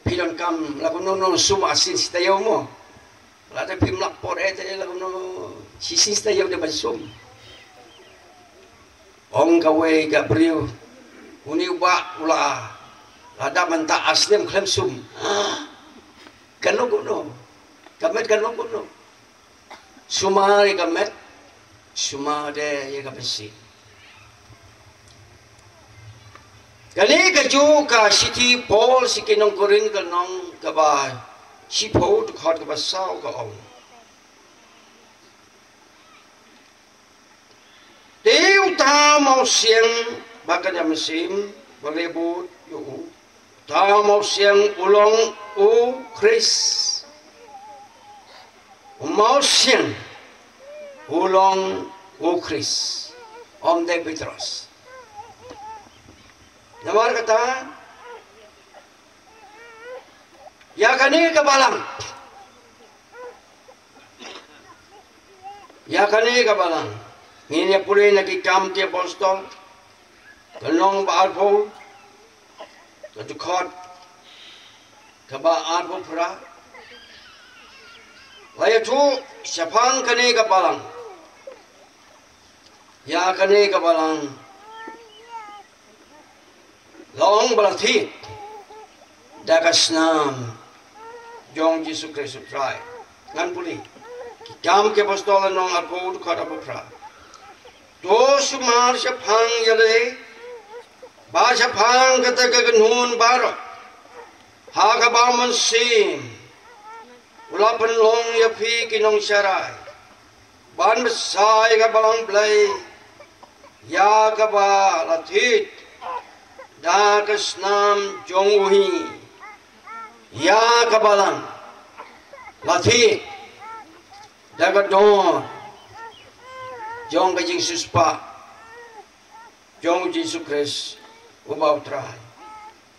pilon kam la kono no suma asin stayo mo la te pim lak por ete la kono sisin stayo de basum ong ka way ga beriu uni ba ula ada menta aslim klem sum kanu kuno kamet kanu kuno sumari kamet suma de ye kapesi kali ka ju ka city pol sikinong koring ka nong ka ba sipo to khot ka ba sao ka ong teu ta mau siang bakan ya mesim berebut yo ta mau siang ulong u Chris mau siang ulong u Chris om de Petros namar kata ya kani ka balang ngini pulih nagi kam ke Boston kanong ba alpo tu khot ka ba alpo pra laya tu syapang kani ka balang ya kani ka balang long balathi dagasnam jong Yesus Kristus try ngan puli kam ke Boston nong alpo tu khot alpo pra to sumar syapang yale ba syapang kata kaganhun baro ha ka ba man sim ula penlong ya phi kinong syarai ban besai ka balang blai ya ka ba lathit da kasnam jonguhi ya ka balang lathit da ka don jong ka Jesus pa jong Jesus Christ ubau trai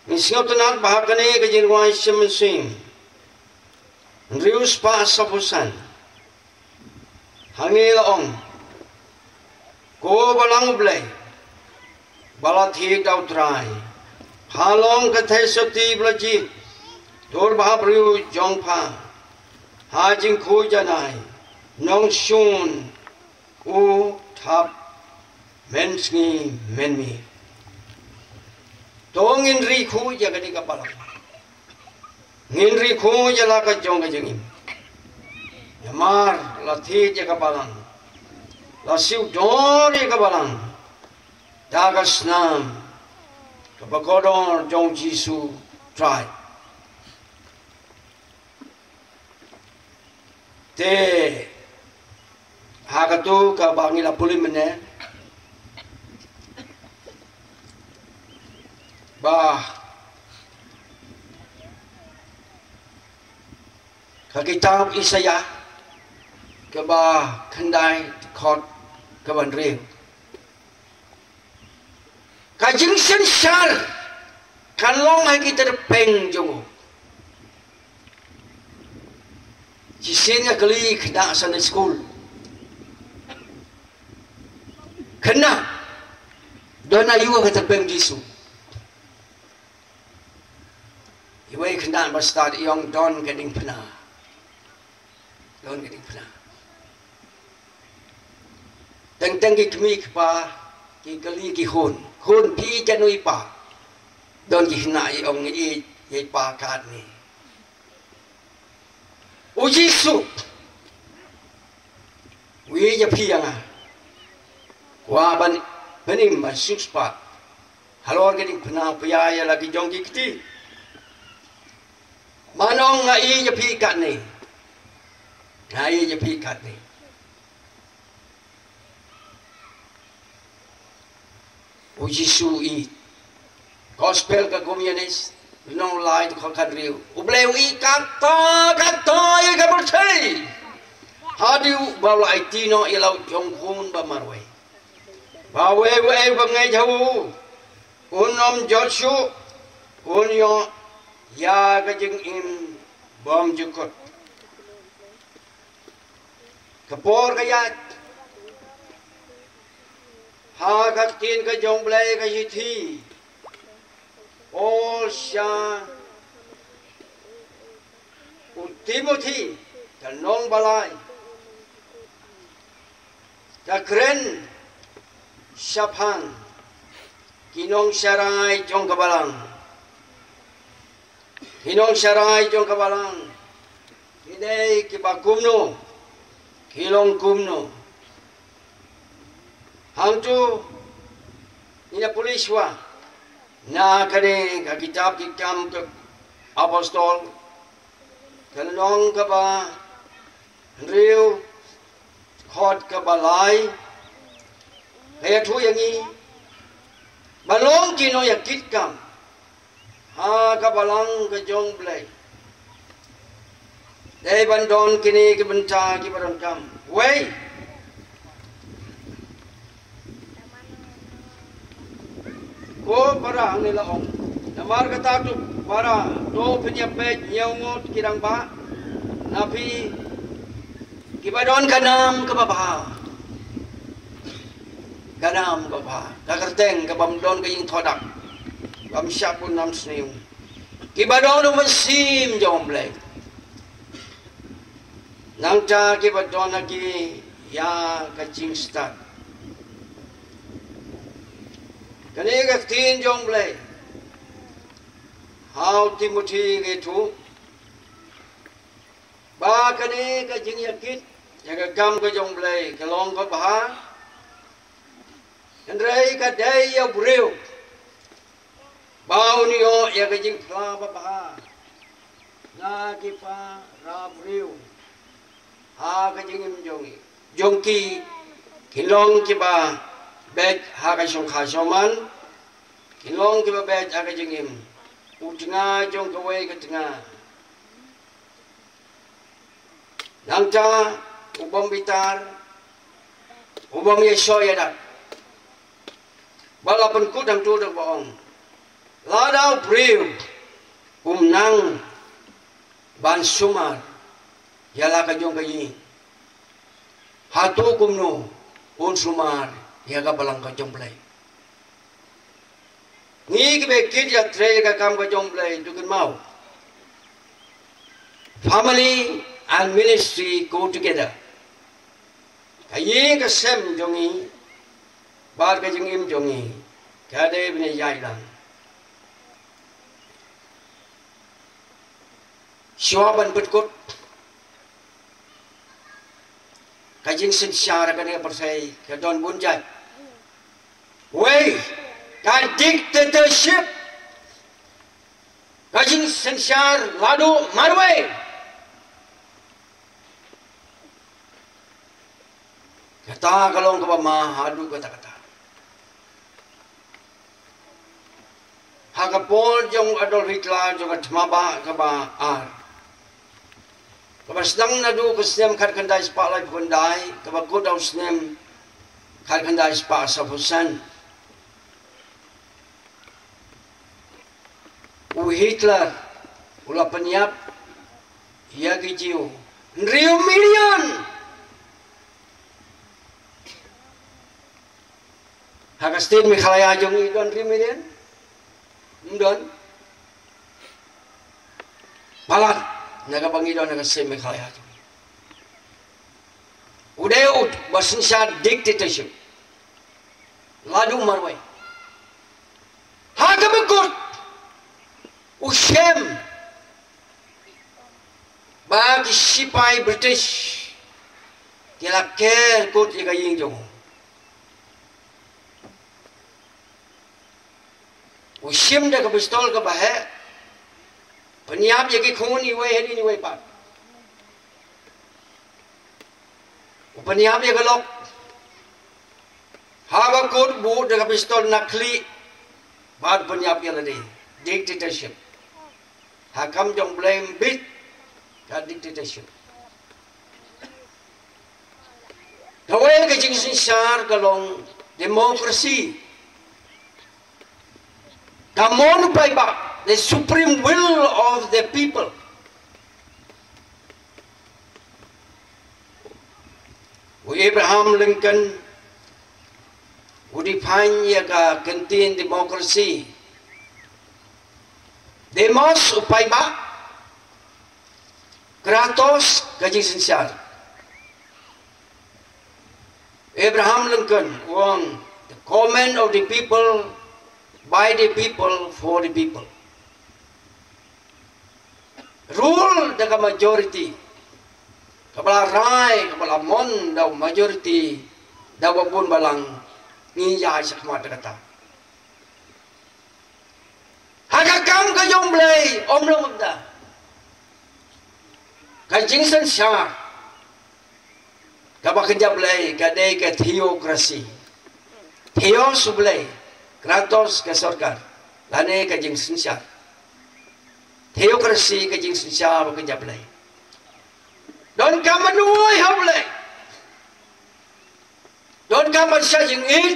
nisngot nat bahakane ka jirwai semensim rius pa sapusan hangil ong ko balang ublay balathi dau trai halong ka thesati blaji dor bah riu jong pha ha jing khu janai nong shun u thap mensni menmi tong in ri khu jaga di kapal ngin ri khu jala ka jong ka jengim yamar lathi jaga balang la siu dori ka balang daga snam ka bakodon jong Jisu try te hakatu ka bangila puli mene bah ka kitab Isaya ka ba khandai khot ka ban riu ka jing sen sar kan long hai kita peng jong ji sen ya kali kena Sunday school kena don ayu ka tapem Jisu iway kena basta iyong don gading pena don gading pena teng ki kmi pa ki kali ki hun pi janui pa don ki hna iyong i pa kat ni o Jisu wi ya pi yang wa ban benim ban six pa halor gading pena pya ya lagi jong ki kiti manong ngai ya pi kat ni ngai ya pi kat ni o Jisu i gospel ka communist no lai to khat riu u bleu i kata i ka berthai hadiu ba lai ti no i lau jong khun ba marwe ba we ba ngai thau unom josu unyo ya ka jing im bom jukot kapor ka ya ha ka tin ka jong blai ka thi all sha u Timothy ka nong balai ka kren Shaphan kinong sarai jong kabalang kinong sarai jong kabalang hinay kibakumno kilong kumno hangtu ina puliswa na kade ka kitab kikam ke apostol kanong ka ba riu khot ka balai kaya thu yang ni balong kino ya kitkam ha ka balang ka jong blai dei bandon kini ke benta ki baron kam wei ko para ang nila ong namar kata tu para do punya pet nyaungot kirang ba napi kibadon kanam kababa kanam kababa kakerteng kabamdon kaying thodak bam syapun nam sniu kibadon mesim jomble nang cha kibadon lagi ya kacing start kani ka tin jong blai how Timothy ke thu ba kani ka jing yakit ya ka gam ka jong blai ka long ka ba andrei ka dai ya breu bau ni o ya ka jing pla ba na ki pa ra breu ha ka jing im jong ki kilong ki ba bet haga song khasoman kilong ki bet haga jingim utnga jong kawai ka tengah nangta ubam bitar ubam yeso ya dak balapan ku dang tu dak baong ladau priu nang ban sumar yala ka jong kayi hatu kumno sumar ya ka balang ka jomblay ni ki be kid ya tre ka kam ka jomblay dukin mau family and ministry go together kayi ka sem jongi bar ka jingim jongi ka de bine yai lang swaban betkut kajing secara kene persai ke don bunjai wei kan dictatorship kajing sensar ladu marwe kata kalau ke ma hadu kata hakapol jong Adolf Hitler jong atmaba ka ba ar kabasdang na do kusnem khandai spa lai khandai kabakut au snem khandai spa sa fusan u Hitler ula penyap ya gijiu Rio million Hagastin Mikhalaya jong idon rimilian. Mdon. Palat nagabangidon Hagastin Mikhalaya jong. Udeut basinsa dictatorship. Ladu marway. Hagabukut. Ushem. Bagi sipai British. Kila care kot liga ying jong. Ushem dah ke pistol ke bahaya. Peniap je ke khun iwe hedi iwe pat. Peniap je ke lok. Haba kot bu dah ke pistol nakli. Bad peniap je lagi. Dictatorship. Hakam jong blame bit. Ka dictatorship. Kawai ke jing sinsar kalong demokrasi. Kamon baik the supreme will of the people. Abraham Lincoln would define yaga contain democracy. Demos upay ba? Kratos kajing sinsar. Abraham Lincoln won the command of the people, by the people, for the people. Rule the majority. Kapala rai, kapala mon, daw majority, daw babun balang ngiyay sa kamata kata. Hagakam kayong blay, omlong magda. Kajing siya. Kabakinja blay, kadai ke theocracy. Theos blay, Kratos ke sorkar. Lane kajing siya. Theocracy kajing siya bakinja blay. Don kamanuoy hablay. Don kaman siya jing it.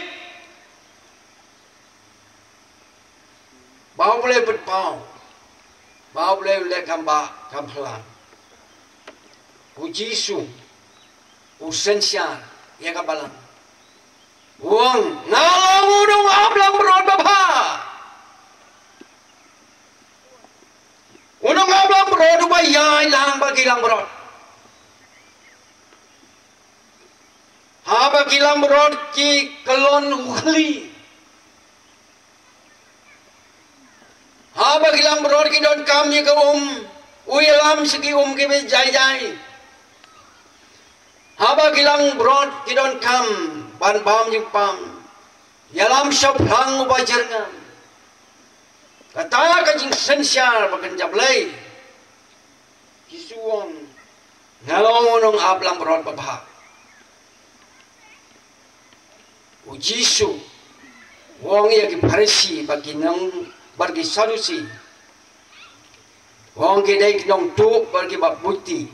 Bau boleh berpau. Bau boleh kamba kamplan. Ujisu. Usensial. Ya kabalan. Uang. Ngalang udung ablang berot bapa. Udung ablang berot bayai lang bagi lang berot. Haba kilang berot ki kelon ukli. Haba kilang berot ki don kami ke uyalam segi ke jai jai. Haba kilang berot ki don kam ban bam jing pam. Yalam syap hang ubajarngan. Kata kajing sensyar bakan jablay. Kisuang ngalong ablang berot babah. Ujisu wong ya ki Parisi bagi nang bagi Sadusi wong ki dai nong tu bagi bab bukti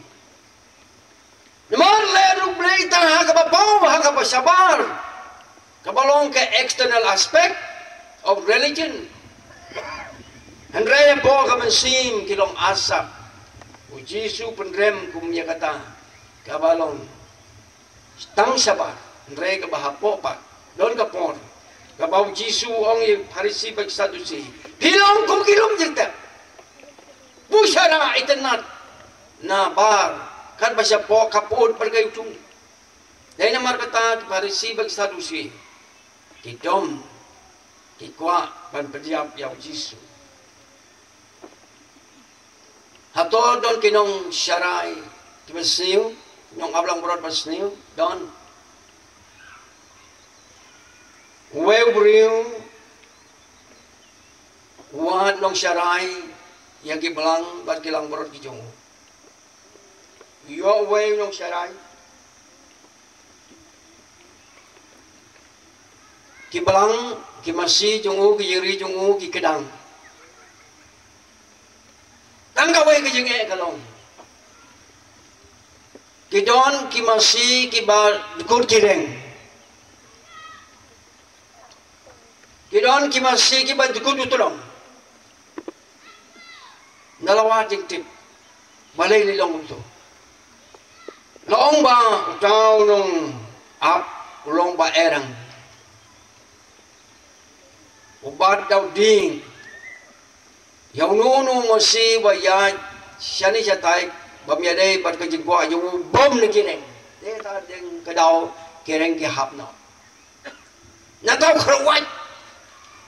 naman leru berita haka bapau haka sabar kabalong ke external aspect of religion Andre po ka mensim kilong asap Ujisu pendrem kumya kata kabalong tang sabar Andre ka bahapo pa Don kapon, kapau Jisu ong ye Parisi bagi Sadusi. Hilong kum kilom jengta. Busara itenat na bar kan basya po kapon pergay utung. Dahil namar kata Parisi bagi Sadusi. Kidom, kikwa pan perdiap yaw Jisu. Hato don kinong syarai kibasniu, nong ablang berot basniu, don. Weu beriu Wad nong syarai yang kibelang bat kilang berot kijong. Yo weu nong syarai kibelang kimasi jongu kijiri jongu kikedang. Tangga weu kijeng kalong. Kidon kimasi kibar dukur kireng. Kidon kimasi kibat dukut utulong. Dalawa tip balay nilong ito. Loong ba utaw nung ulong ba erang. ubat daw ding yaw nuno mo si waya siya ni siya tay bamyade bat ka jigwa yung bom na kineng de ta ding kadaw kereng ki hap no nataw krawat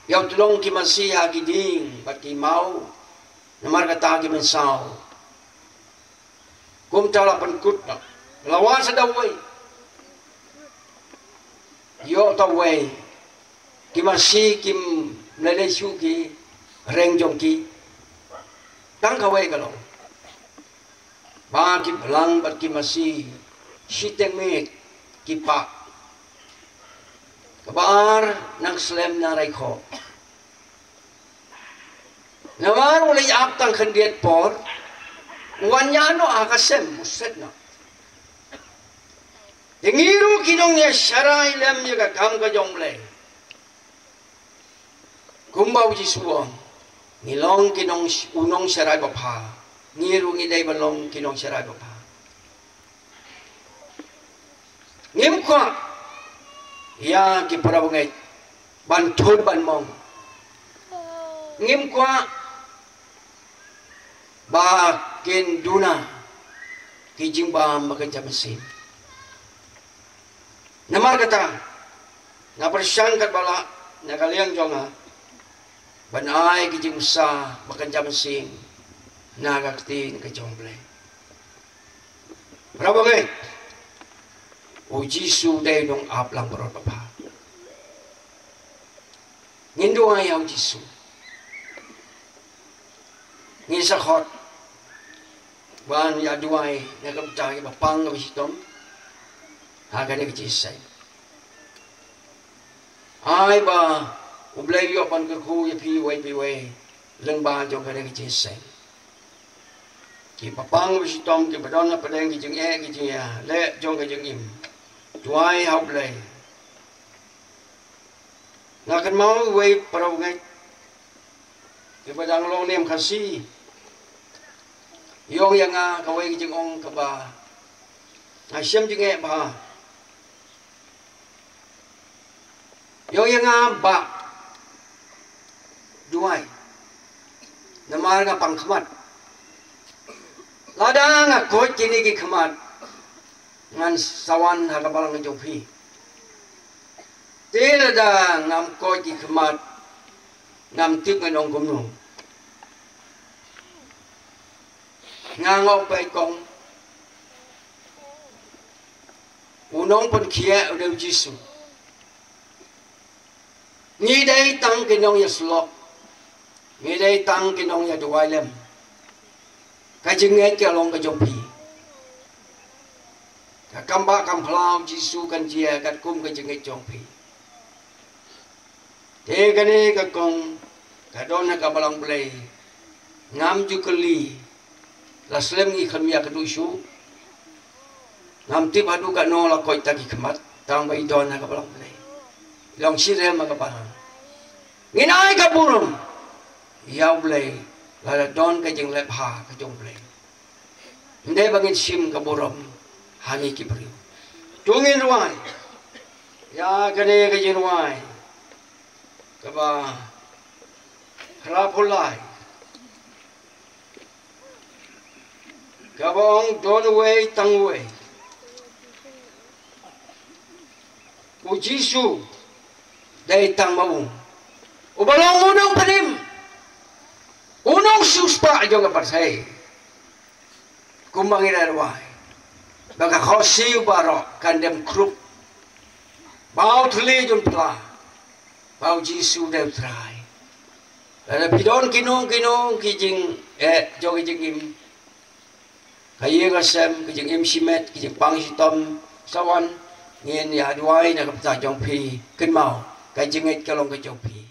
yaw tulong ki masiha ki ding bat ki mau namar kata ki mensaw kum tala pankut no lawan sa daway yo taway ki masi kim nalesu ki reng jong ki tang kaway kalong ba ki belang bat ki masi siteng mit ki pa kabar nang slem na raiko naman wala yaptang kandiat por wanyano akasem muset na dengiru kinong ya syarai lem ya kam ka jongle kumbaw jisuang ngilong kinong unong syarai bapa ngiru ngiday balong kinong syarai bapa ngim kwa ya ki parabungay bantod ban mong ngim kwa ba kin duna kijing ba magkajamasin namar kata nga persangkat bala nakaliyang jonga banay kijing usa magkajamasin nagakti nakajomble parabungay o Jisu day nung aplang barot pa ngindo ayaw Jisu ngisakot ban ya duai nagamtay bapang ng sitom haga ni Jisay ay ba ublay yo pan ku ya piway lang ba jong ka ni Jisay ki bapang ng sitom ki badon na padeng ki jing ya le jong ka jing im duai haublay ngakan mau way paraw ngay ki badang long nem kasi yung yang kaway kijing ong kaba asyam jing ba yung yang ba duay namar nga pangkamat lada nga kot kini ki kamat ngan sawan hakabalang ng jopi tila da ngam kot ki kamat ngam tik nga nong gumno ngangok bay kong unong pun kia udah Jisu ni day tang kinong ya slok ni day tang kinong ya duwailem kajinget ke long ka jompi ka kamba kamplau Jisu kan jia kat kum kajinget jompi te kane ka kong kadona ka balang blay ngam jukeli laslem ngi khamia ka dusu ngam tip adu ka no la koi taki khamat tang bai don ka balang blay long sire ma ka pa nginai ka burum yaw blay la don ka jing le pha ka jong blay nde bangin sim ka burum hani ki bri tungin ruai ya kane ka jing ruai ka ba krapulai kabong don way tang way o Jisu day tang maung ubalong unong panim unong suspa ajo nga parsay kumbangin arway baka khosi baro kandem krup bau thli jun pla bau Jisu day try lada pidon kinong kijing jogi jingim kaya kasem kijing imsimet kijing pangsitom sawan ngin ya duai na kapta jong pi kin mau kajingit kalong ka jong pi